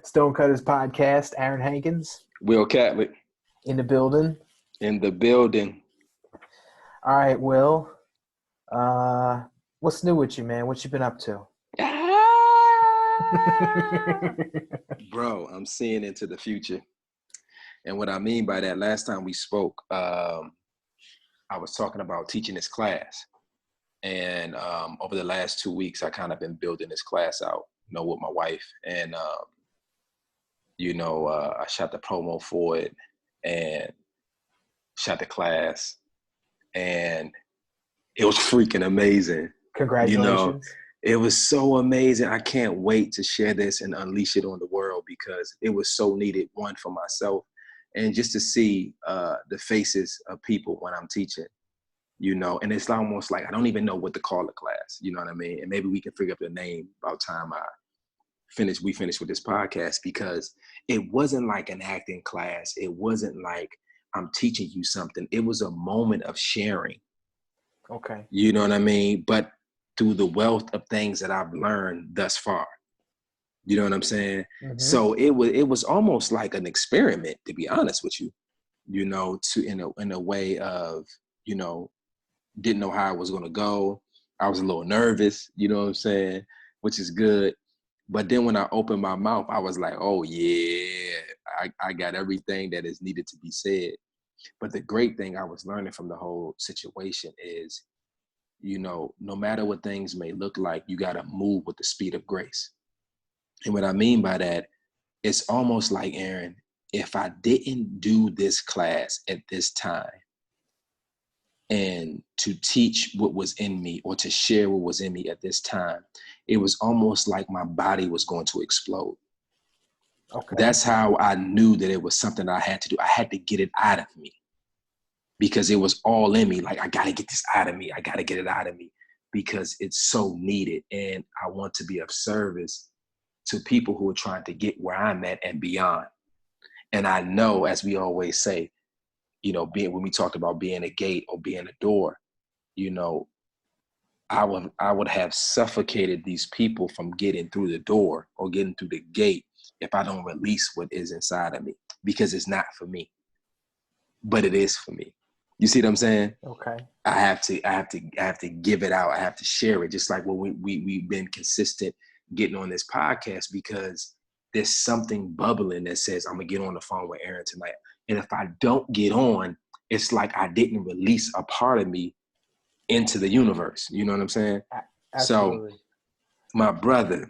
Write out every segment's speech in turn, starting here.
Stonecutters Podcast, Aaron Hankins. Will Catlett. In the building. In the building. All right, Will. What's new with you, man? What you been up to? Bro, I'm seeing into the future. And what I mean by that, last time we spoke, I was talking about teaching this class. And over the last 2 weeks, I kind of been building this class out, with my wife. And, I shot the promo for it and shot the class. And it was freaking amazing. Congratulations. It was so amazing. I can't wait to share this and unleash it on the world because it was so needed, one, for myself, and just to see the faces of people when I'm teaching, and it's almost like I don't even know what to call the class, you know what I mean? And maybe we can figure up the name about time we finish with this podcast, because it wasn't like an acting class. It wasn't like I'm teaching you something. It was a moment of sharing. Okay. You know what I mean? But through the wealth of things that I've learned thus far. You know what I'm saying? Mm-hmm. So it was almost like an experiment, to be honest with you, in a way of, didn't know how it was going to go. I was a little nervous, you know what I'm saying? Which is good. But then when I opened my mouth, I was like, oh yeah, I got everything that is needed to be said. But the great thing I was learning from the whole situation is, no matter what things may look like, you got to move with the speed of grace. And what I mean by that, it's almost like, Aaron, if I didn't do this class at this time and to teach what was in me or to share what was in me at this time, it was almost like my body was going to explode. Okay. That's how I knew that it was something I had to do. I had to get it out of me because it was all in me. Like, I got to get this out of me. I got to get it out of me because it's so needed. And I want to be of service to people who are trying to get where I'm at and beyond. And I know, as we always say, when we talked about being a gate or being a door, I would have suffocated these people from getting through the door or getting through the gate if I don't release what is inside of me, because it's not for me, but it is for me. You see what I'm saying? Okay. I have to give it out. I have to share it, just like when we've been consistent getting on this podcast, because there's something bubbling that says I'm gonna get on the phone with Aaron tonight. And if I don't get on, it's like I didn't release a part of me into the universe. You know what I'm saying? Absolutely. So, my brother,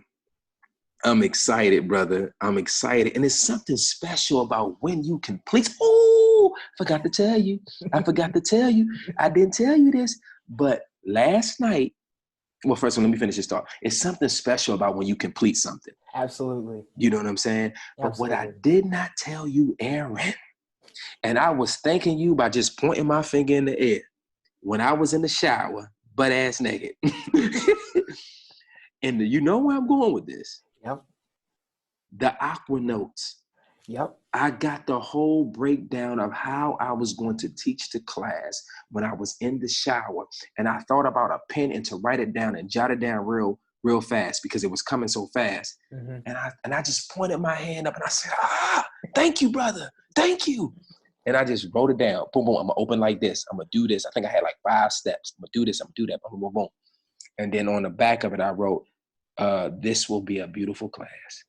I'm excited, brother. I'm excited. And there's something special about when you complete. Oh, forgot to tell you. I didn't tell you this. But last night, well, first of all, let me finish this thought. It's something special about when you complete something. Absolutely. You know what I'm saying? But Absolutely. what I did not tell you, Aaron, and I was thanking you by just pointing my finger in the air when I was in the shower, butt ass naked. And you know where I'm going with this? Yep. The Aqua Notes. Yep. I got the whole breakdown of how I was going to teach the class when I was in the shower. And I thought about a pen and to write it down and jot it down real fast because it was coming so fast. Mm-hmm. And I just pointed my hand up and I said, thank you, brother. Thank you. And I just wrote it down. Boom, boom. I'm going to open like this. I'm going to do this. I think I had like 5 steps. I'm going to do this. I'm going to do that. Boom, boom, boom. And then on the back of it, I wrote, this will be a beautiful class.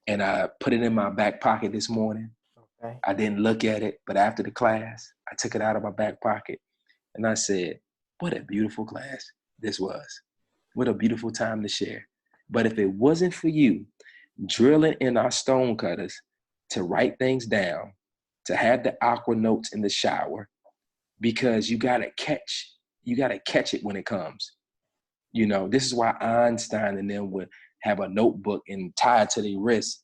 And I put it in my back pocket this morning. Okay. I didn't look at it, but after the class, I took it out of my back pocket. And I said, what a beautiful class this was. What a beautiful time to share. But if it wasn't for you drilling in our stonecutters to write things down, to have the Aqua Notes in the shower, because you gotta catch it when it comes. This is why Einstein and them would have a notebook and tie it to their wrist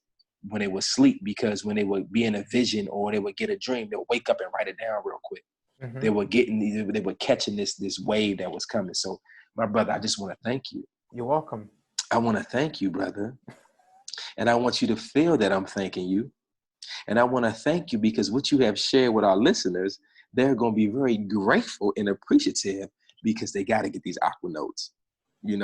when they would sleep, because when they would be in a vision or they would get a dream, they'll wake up and write it down real quick. Mm-hmm. They were catching this wave that was coming. So my brother, I just want to thank you. You're welcome. I want to thank you, brother. And I want you to feel that I'm thanking you. And I want to thank you because what you have shared with our listeners, they're going to be very grateful and appreciative because they got to get these Aqua Notes. I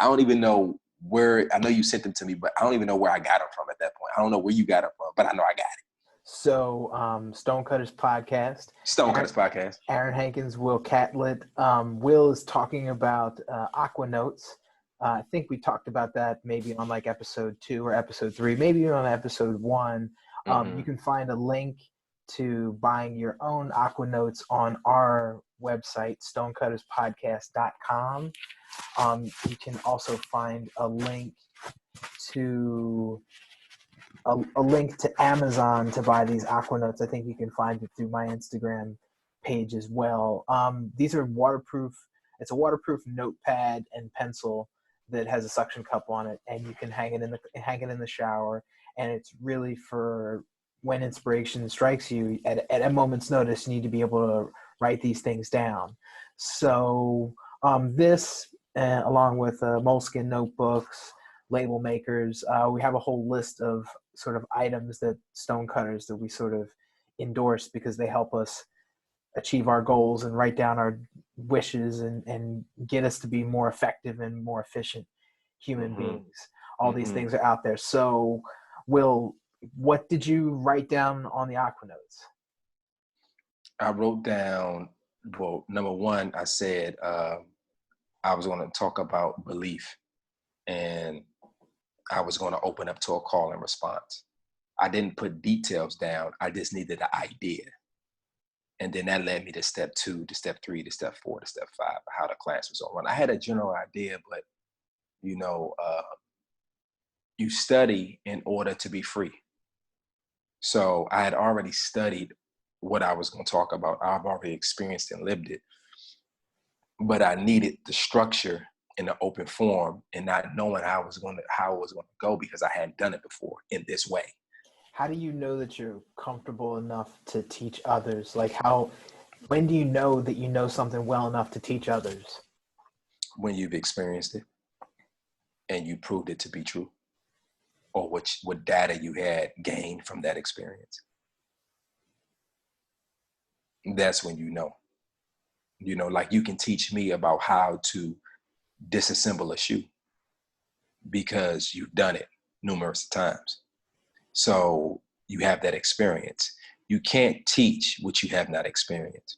don't even know where, I know you sent them to me, but I don't even know where I got them from at that point. I don't know where you got them from, but I know I got it. So, Stonecutters Podcast. Stonecutters Podcast. Aaron Hankins, Will Catlett. Will is talking about Aqua Notes. I think we talked about that maybe on like episode 2 or episode 3, maybe even on episode 1. You can find a link to buying your own Aqua Notes on our website, stonecutterspodcast.com. You can also find a link to Amazon to buy these Aqua Notes. I think you can find it through my Instagram page as well. These are waterproof. It's a waterproof notepad and pencil that has a suction cup on it, and you can hang it in the shower. And it's really for when inspiration strikes you at a moment's notice. You need to be able to write these things down. So this, along with Moleskine notebooks, label makers, we have a whole list of sort of items that Stonecutters that we sort of endorse because they help us achieve our goals and write down our wishes and get us to be more effective and more efficient human beings. All these things are out there. So, Will, what did you write down on the Aqua Notes? I wrote down, well, number one, I said I was going to talk about belief, and I was going to open up to a call and response. I didn't put details down. I just needed an idea. And then that led me to step 2, to step 3, to step 4, to step 5, how the class was going to run. I had a general idea, but, you know, you study in order to be free. So I had already studied what I was going to talk about. I've already experienced and lived it. But I needed the structure in an open form and not knowing how it was going to go because I hadn't done it before in this way. How do you know that you're comfortable enough to teach others? Like when do you know that you know something well enough to teach others? When you've experienced it and you proved it to be true, or what data you had gained from that experience. That's when you know. You know, like you can teach me about how to disassemble a shoe because you've done it numerous times. So you have that experience. You can't teach what you have not experienced.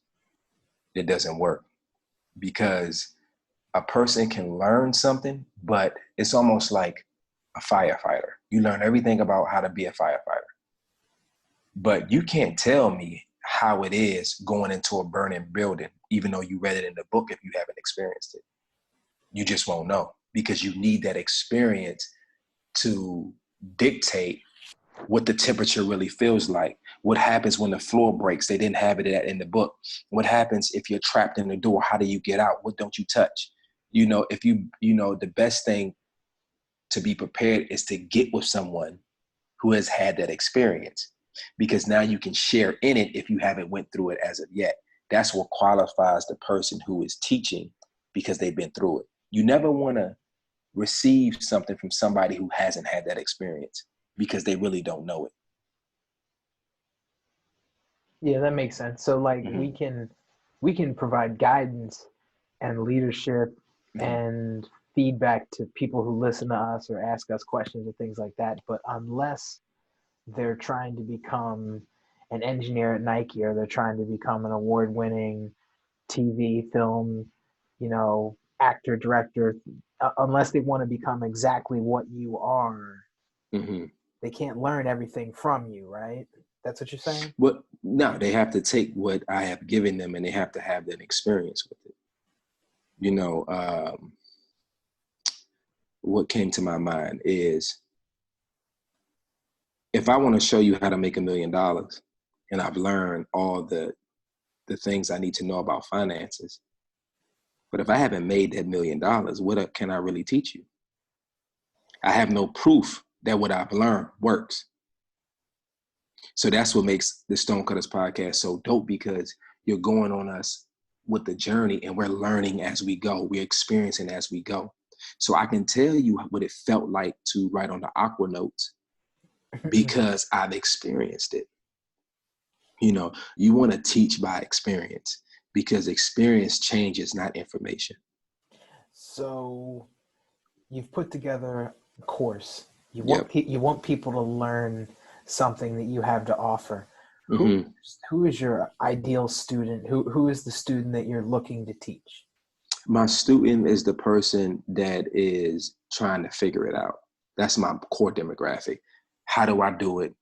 It doesn't work because a person can learn something, but it's almost like a firefighter. You learn everything about how to be a firefighter, but you can't tell me how it is going into a burning building, even though you read it in the book if you haven't experienced it. You just won't know because you need that experience to dictate what the temperature really feels like. What happens when the floor breaks? They didn't have it in the book. What happens if you're trapped in the door? How do you get out? What don't you touch? You know, if you know, the best thing to be prepared is to get with someone who has had that experience, because now you can share in it if you haven't went through it as of yet. That's what qualifies the person who is teaching because they've been through it. You never want to receive something from somebody who hasn't had that experience because they really don't know it. Yeah, that makes sense. So like we can provide guidance and leadership and feedback to people who listen to us or ask us questions or things like that. But unless they're trying to become an engineer at Nike or they're trying to become an award-winning TV, film, actor, director, unless they want to become exactly what you are, they can't learn everything from you, right? That's what you're saying? Well, no, they have to take what I have given them and they have to have that experience with it. You know, what came to my mind is if I want to show you how to make $1 million and I've learned all the things I need to know about finances, but if I haven't made that $1 million, what can I really teach you? I have no proof that what I've learned works. So that's what makes the Stonecutters Podcast so dope, because you're going on us with the journey and we're learning as we go. We're experiencing as we go. So I can tell you what it felt like to write on the Aqua Notes because I've experienced it. You know, you want to teach by experience because experience changes, not information. So you've put together a course. Yep. You want people to learn something that you have to offer. Mm-hmm. Who is your ideal student? Who is the student that you're looking to teach? My student is the person that is trying to figure it out. That's my core demographic. How do I do it?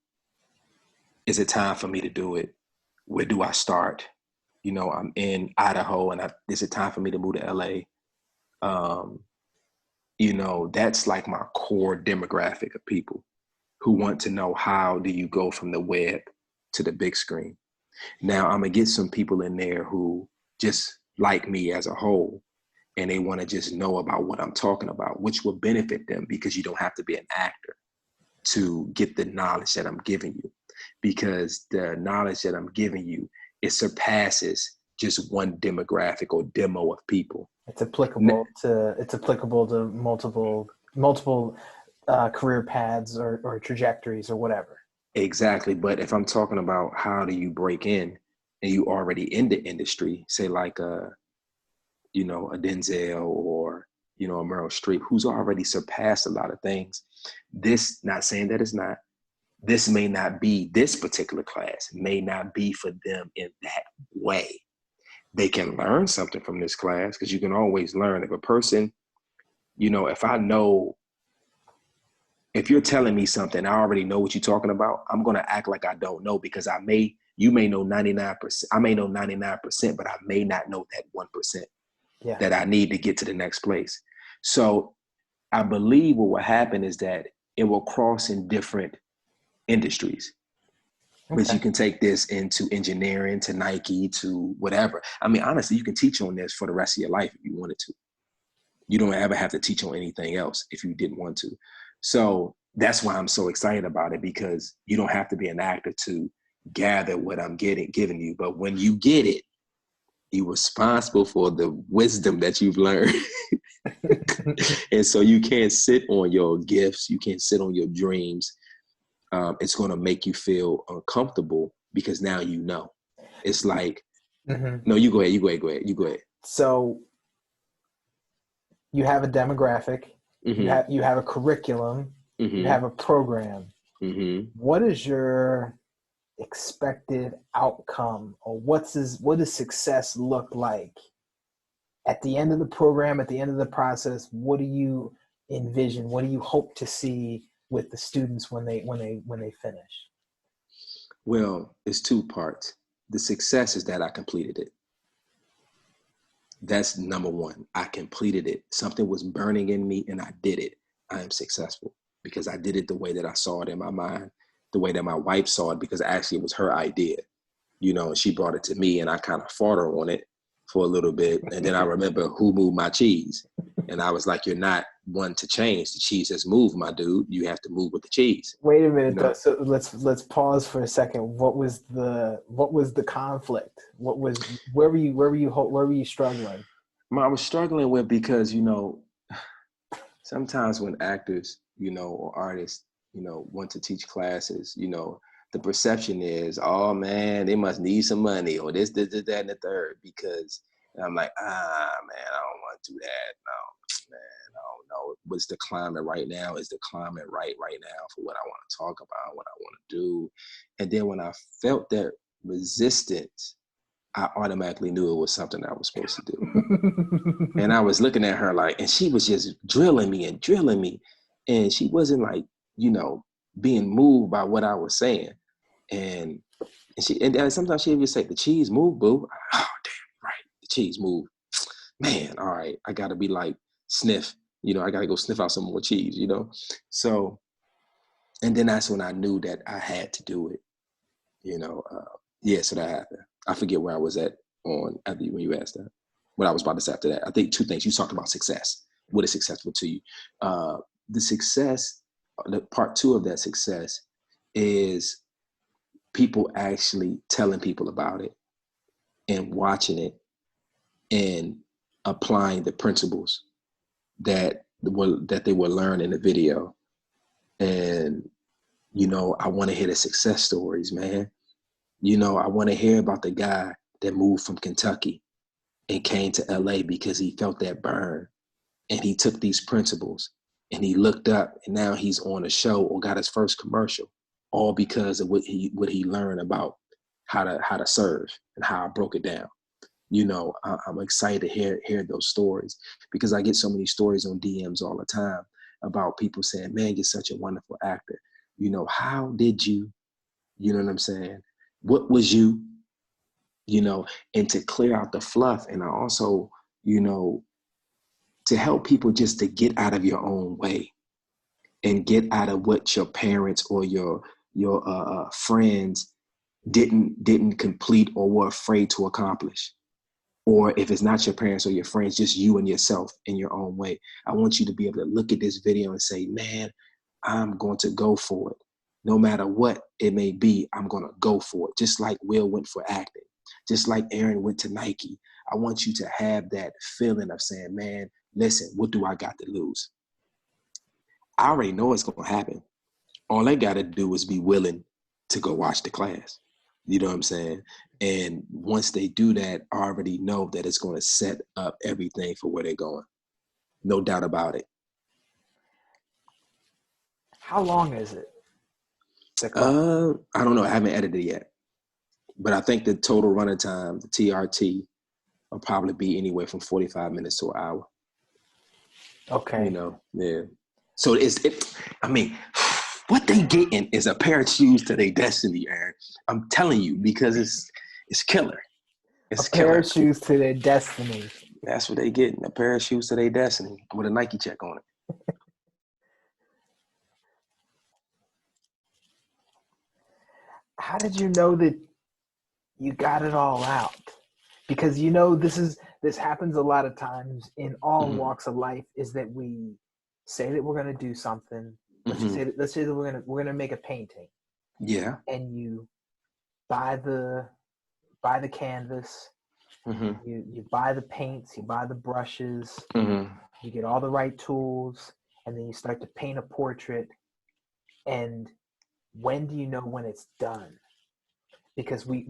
Is it time for me to do it? Where do I start? You know, I'm in Idaho, and is it time for me to move to LA? You know, that's like my core demographic of people who want to know, how do you go from the web to the big screen? Now, I'm gonna get some people in there who just like me as a whole, and they want to just know about what I'm talking about, which will benefit them, because you don't have to be an actor to get the knowledge that I'm giving you, because the knowledge that I'm giving you, it surpasses just one demographic or demo of people. It's applicable to multiple career paths or trajectories or whatever. Exactly. But if I'm talking about how do you break in and you already in the industry, say like you know, a Denzel or, you know, a Meryl Streep, who's already surpassed a lot of things. This, not saying that it's not, this may not be, this particular class may not be for them in that way. They can learn something from this class, because you can always learn. If a person, you know, if you're telling me something, I already know what you're talking about, I'm going to act like I don't know, because you may know 99%, I may know 99%, but I may not know that 1%. Yeah. That I need to get to the next place. So I believe what will happen is that it will cross in different industries. Okay. But you can take this into engineering, to Nike, to whatever. I mean, honestly, you can teach on this for the rest of your life if you wanted to. You don't ever have to teach on anything else if you didn't want to. So that's why I'm so excited about it, because you don't have to be an actor to gather what I'm giving you. But when you get it, you're responsible for the wisdom that you've learned. And so you can't sit on your gifts. You can't sit on your dreams. It's going to make you feel uncomfortable, because now you know. It's like, no, you go ahead. So you have a demographic, you have a curriculum, you have a program. What is your expected outcome, or what does success look like at the end of the program, at the end of the process? What do you envision? What do you hope to see with the students when they finish? Well, it's two parts. The success is that I completed it. That's number one. I completed it. Something was burning in me and I did it. I am successful because I did it the way that I saw it in my mind, the way that my wife saw it, because actually it was her idea, you know, and she brought it to me and I kind of fought her on it for a little bit. And then I remember who moved my cheese. And I was like, you're not one to change. The cheese has moved, my dude. You have to move with the cheese. Wait a minute, you know? though. So let's pause for a second. What was the conflict? Where were you struggling? I was struggling with, because, you know, sometimes when actors, you know, or artists, you know, want to teach classes, you know, the perception is, oh man, they must need some money, or this, that, and the third. Because I'm like, man, I don't want to do that. No, man, I don't know. What's the climate right now? Is the climate right now for what I want to talk about, what I want to do? And then when I felt that resistance, I automatically knew it was something I was supposed to do. And I was looking at her like, and she was just drilling me. And she wasn't like, you know, being moved by what I was saying. And sometimes she would say, the cheese moved, boo. Oh, damn, right. The cheese moved. Man, all right. I got to be like, sniff. You know, I got to go sniff out some more cheese, you know? So, and then that's when I knew that I had to do it, you know? So that happened. I forget where I was at when you asked that. What I was about to say after that. I think two things. You talked about success. What is successful to you? The success, the part two of that success is people actually telling people about it and watching it and applying the principles that they will learn in the video. And, you know, I want to hear the success stories, man. You know, I want to hear about the guy that moved from Kentucky and came to LA because he felt that burn. and he took these principles and he looked up, and now he's on a show or got his first commercial, all because of what he learned about how to serve and how I broke it down. You know, I'm excited to hear those stories, because I get so many stories on DMs all the time about people saying, man, you're such a wonderful actor. You know, how did you know what I'm saying? What was you, you know, and to clear out the fluff. And I also, you know, to help people just to get out of your own way and get out of what your parents or your friends didn't complete or were afraid to accomplish. Or if it's not your parents or your friends, just you and yourself in your own way. I want you to be able to look at this video and say, man, I'm going to go for it. No matter what it may be, I'm going to go for it. Just like Will went for acting, just like Aaron went to Nike. I want you to have that feeling of saying, man, listen, what do I got to lose? I already know it's going to happen. All I got to do is be willing to go watch the class. You know what I'm saying? And once they do that, I already know that it's going to set up everything for where they're going. No doubt about it. How long is it? I don't know. I haven't edited it yet. But I think the total running time, the TRT, will probably be anywhere from 45 minutes to an hour. Okay. You know, yeah. So I mean, what they getting is a pair of shoes to their destiny, Aaron. I'm telling you, because it's killer. It's a pair killer. of shoes to their destiny. That's what they getting, a pair of shoes to their destiny with a Nike check on it. How did you know that you got it all out? Because, you know, this happens a lot of times in all walks of life, is that we say that we're going to do something. Let's say that we're going to make a painting. Yeah. And you buy the canvas, you buy the paints, you buy the brushes, you get all the right tools, and then you start to paint a portrait. And when do you know when it's done? Because we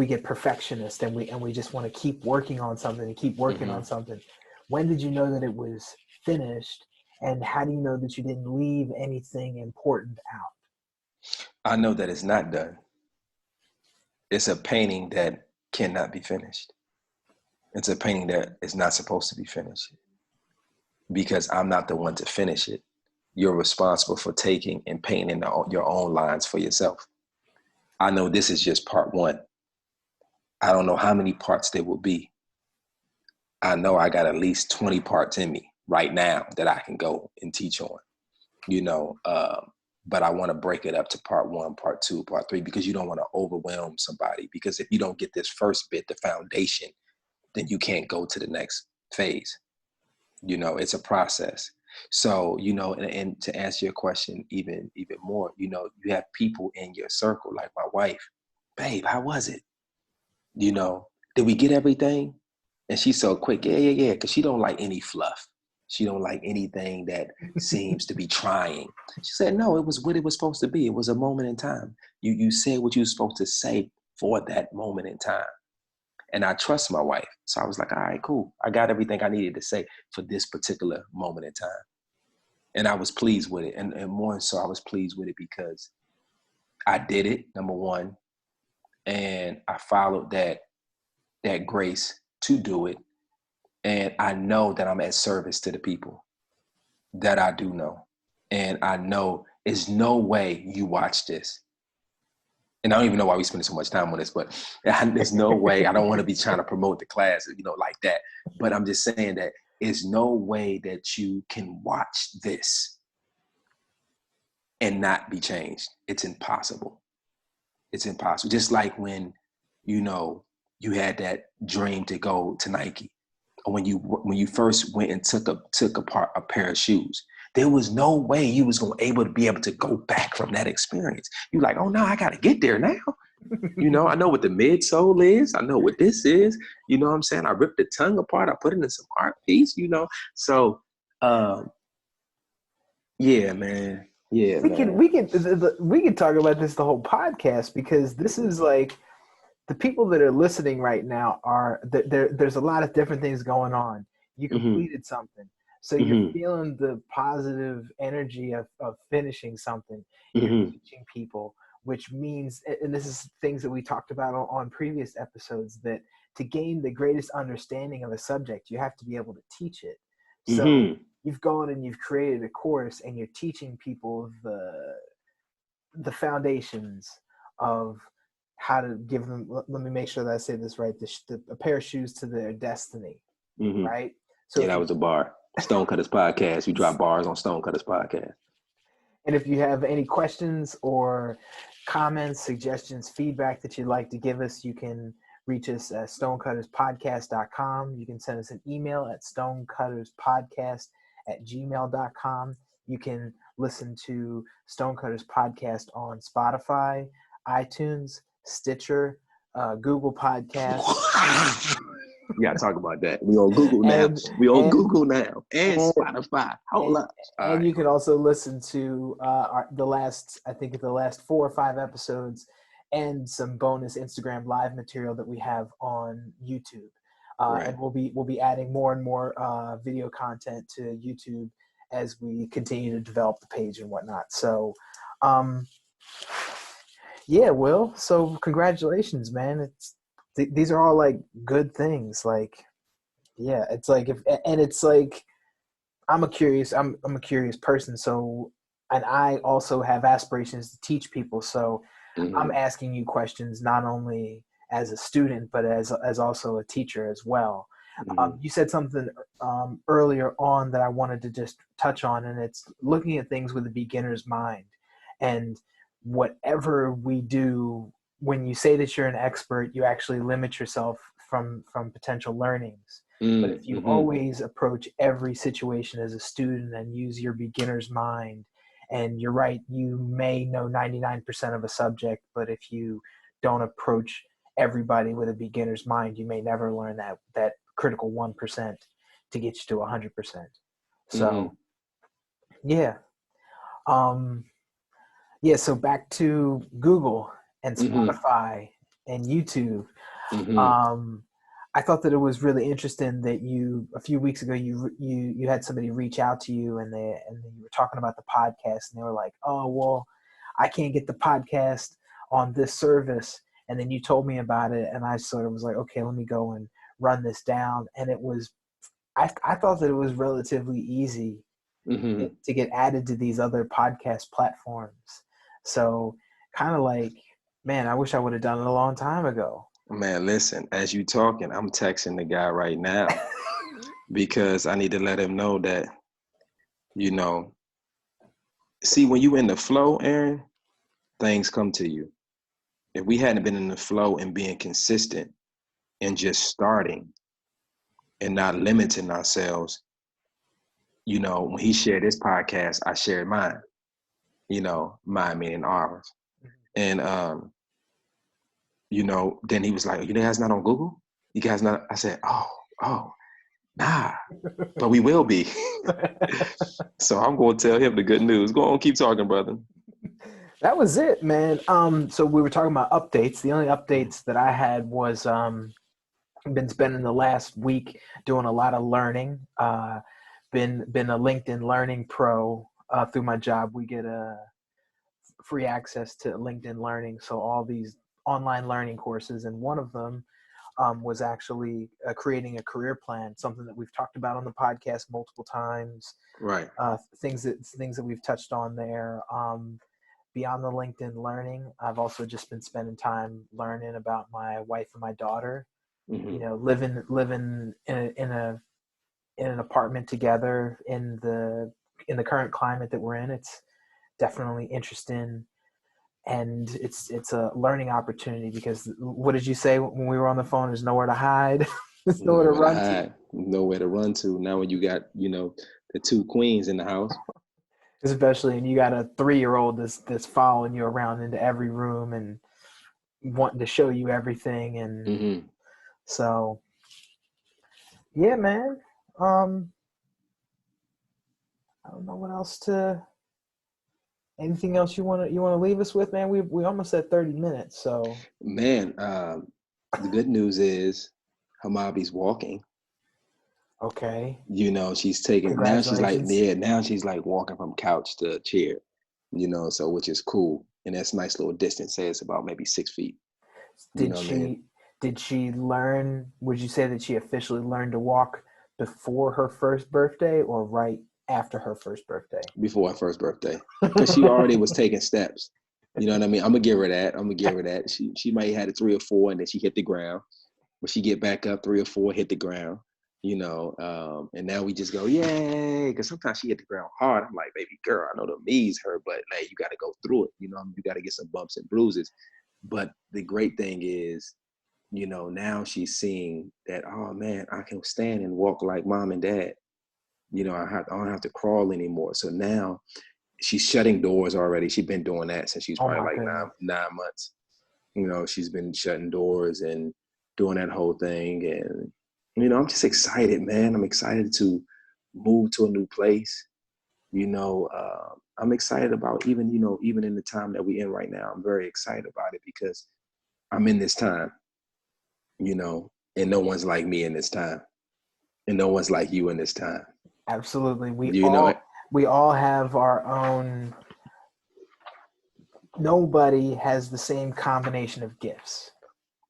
get perfectionist, and we just want to keep working on something and keep working on something. When did you know that it was finished? And how do you know that you didn't leave anything important out? I know that it's not done. It's a painting that cannot be finished. It's a painting that is not supposed to be finished, because I'm not the one to finish it. You're responsible for taking and painting your own lines for yourself. I know this is just part one. I don't know how many parts there will be. I know I got at least 20 parts in me right now that I can go and teach on, you know, but I want to break it up to part one, part two, part three, because you don't want to overwhelm somebody. Because if you don't get this first bit, the foundation, then you can't go to the next phase. You know, it's a process. So, you know, and to answer your question even more, you know, you have people in your circle, like my wife. Babe, how was it? You know, did we get everything? And she's so quick. Yeah. Because she don't like any fluff. She don't like anything that seems to be trying. She said, no, it was what it was supposed to be. It was a moment in time. You said what you were supposed to say for that moment in time. And I trust my wife. So I was like, all right, cool. I got everything I needed to say for this particular moment in time. And I was pleased with it. And more so, I was pleased with it because I did it, number one. And I followed that grace to do it. And I know that I'm at service to the people. That I do know. And I know there's no way you watch this. And I don't even know why we spend so much time on this, but there's no way. I don't want to be trying to promote the class, you know, like that. But I'm just saying that there's no way that you can watch this and not be changed. It's impossible. It's impossible. Just like when, you know, you had that dream to go to Nike, or when you first went and took apart a pair of shoes. There was no way you was going to be able to go back from that experience. You're like, oh no, I got to get there now. You know, I know what the midsole is. I know what this is. You know what I'm saying? I ripped the tongue apart. I put it in some art piece, you know? So, yeah, man. Yeah, we can talk about this the whole podcast, because this is like, the people that are listening right now there's a lot of different things going on. You completed something. So you're Mm-hmm. feeling the positive energy of finishing something. You're Mm-hmm. teaching people, which means, and this is things that we talked about on previous episodes, that to gain the greatest understanding of a subject, you have to be able to teach it. So Mm-hmm. you've gone and you've created a course and you're teaching people the foundations of how to give them, let me make sure that I say this right, a pair of shoes to their destiny, Mm-hmm. right? So Yeah, if that you was a bar. Stonecutters Podcast. We drop bars on Stonecutters Podcast. and if you have any questions or comments, suggestions, feedback that you'd like to give us, you can reach us at stonecutterspodcast.com. You can send us an email at stonecutterspodcast@gmail.com. You can listen to Stonecutters Podcast on Spotify, iTunes, Stitcher, Google Podcasts. You gotta talk about that. We on Google now. and We on and Google now. And and Spotify. Hold up. All and right. you can also listen to the last 4 or 5 episodes and some bonus Instagram live material that we have on YouTube. Right. And we'll be adding more and more video content to YouTube as we continue to develop the page and whatnot. So, yeah, Will. So congratulations, man. These are all like good things. Like, yeah, it's like it's like I'm a curious person, so and I also have aspirations to teach people. So I'm Mm-hmm. asking you questions not only as a student but as also a teacher as well. Mm-hmm. You said something earlier on that I wanted to just touch on, and it's looking at things with a beginner's mind. And whatever we do, when you say that you're an expert, you actually limit yourself from potential learnings. But if you Mm-hmm. always approach every situation as a student and use your beginner's mind, and you're right, you may know 99% of a subject, but if you don't approach everybody with a beginner's mind, you may never learn that critical 1% to get you to 100%. Mm-hmm. So, yeah. Um, yeah, so back to Google and Mm-hmm. Spotify and YouTube. Mm-hmm. Um, I thought that it was really interesting that you a few weeks ago you had somebody reach out to you and you were talking about the podcast and they were like, oh well, I can't get the podcast on this service, and then you told me about it and I sort of was like, okay, let me go and run this down, and it was I thought that it was relatively easy Mm-hmm. to get added to these other podcast platforms. So kind of like, man, I wish I would have done it a long time ago. Man, listen, as you talking, I'm texting the guy right now because I need to let him know that, you know, see, when you in the flow, Aaron, things come to you. If we hadn't been in the flow and being consistent and just starting and not limiting ourselves, you know, when he shared his podcast, I shared mine, you know, mine meaning ours. And, you know, then he was like, you guys not on Google? You guys not? I said, oh, nah, but we will be. So I'm going to tell him the good news. Go on, keep talking, brother. That was it, man. So we were talking about updates. The only updates that I had was been spending the last week doing a lot of learning. Been a LinkedIn Learning Pro through my job. We get a free access to LinkedIn Learning, so all these online learning courses, and one of them was actually creating a career plan, something that we've talked about on the podcast multiple times. Right. Things that we've touched on there. Beyond the LinkedIn Learning, I've also just been spending time learning about my wife and my daughter. Mm-hmm. You know, living in an apartment together in the current climate that we're in. It's definitely interesting, and it's a learning opportunity because what did you say when we were on the phone? There's nowhere to hide. There's nowhere to Nowhere to run to. hide, nowhere to run to. Now when you got, you know, the two queens in the house. Especially, and you got a 3-year-old that's following you around into every room and wanting to show you everything, and Mm-hmm. so yeah, man. I don't know what else to. Anything else you want to leave us with, man? We almost at 30 minutes, so Man, the good news is Hamabi's walking. Okay. You know, she's taking, now she's like, Congratulations. yeah, now she's like walking from couch to chair, you know, so which is cool. And that's a nice little distance. Say it's about maybe 6 feet. You Did know what I mean? she learn, would you say that she officially learned to walk before her first birthday or right after her first birthday? Before her first birthday. Because she already was taking steps. You know what I mean? I'm gonna give her that. I'm gonna give her that. She might have had a 3 or 4 and then she hit the ground. When she get back up, 3 or 4 hit the ground, you know. And now we just go, yay, because sometimes she hit the ground hard. I'm like, baby girl, I know the knees hurt, but like you got to go through it. You know, you got to get some bumps and bruises. But the great thing is, you know, now she's seeing that, oh man, I can stand and walk like mom and dad. You know, I don't have to crawl anymore. So now she's shutting doors already. She's been doing that since she was Oh probably my like goodness. 9 months. You know, she's been shutting doors and doing that whole thing. And, you know, I'm just excited, man. I'm excited to move to a new place. You know, I'm excited about even, you know, even in the time that we're in right now, I'm very excited about it because I'm in this time, you know, and no one's like me in this time. And no one's like you in this time. Absolutely. You know, We all have our own, nobody has the same combination of gifts.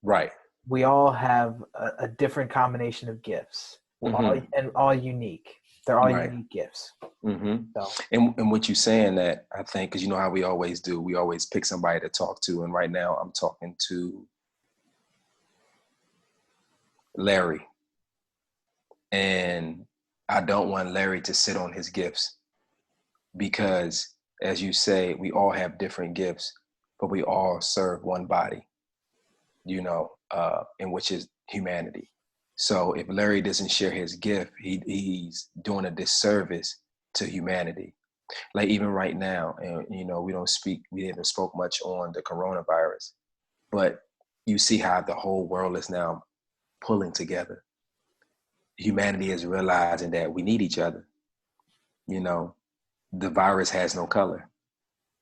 right. We all have a different combination of gifts. We're all unique. They're all Right. unique gifts. Mm-hmm. So And what you're saying that I think, because you know how we always do, we always pick somebody to talk to. And right now I'm talking to Larry. And I don't want Larry to sit on his gifts because, as you say, we all have different gifts, but we all serve one body, you know, in which is humanity. So if Larry doesn't share his gift, he's doing a disservice to humanity. Like even right now, and you know, we haven't spoke much on the coronavirus, but you see how the whole world is now pulling together. Humanity is realizing that we need each other. You know, the virus has no color.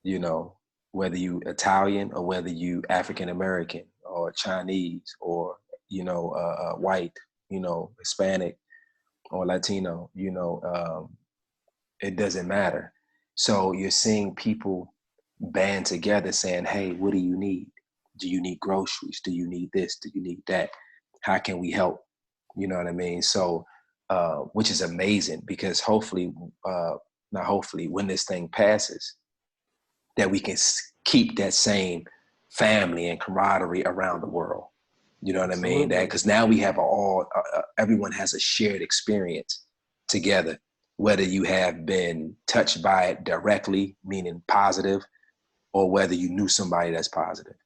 You know, whether you Italian or whether you African American or Chinese or white, you know, Hispanic or Latino, you know, it doesn't matter. So you're seeing people band together saying, hey, what do you need? Do you need groceries? Do you need this? Do you need that? How can we help? You know what I mean? So, which is amazing because hopefully, not hopefully, when this thing passes, that we can keep that same family and camaraderie around the world. You know what I mean? That absolutely. because now we have everyone has a shared experience together, whether you have been touched by it directly, meaning positive, or whether you knew somebody that's positive,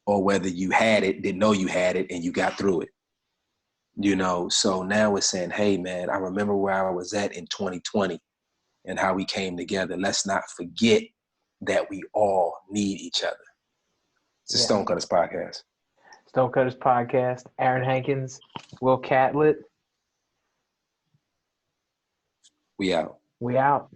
or whether you had it, didn't know you had it, and you got through it. You know, so now we're saying, hey, man, I remember where I was at in 2020 and how we came together. Let's not forget that we all need each other. It's the Yeah. Stonecutters Podcast. Stonecutters Podcast. Aaron Hankins, Will Catlett. We out. We out.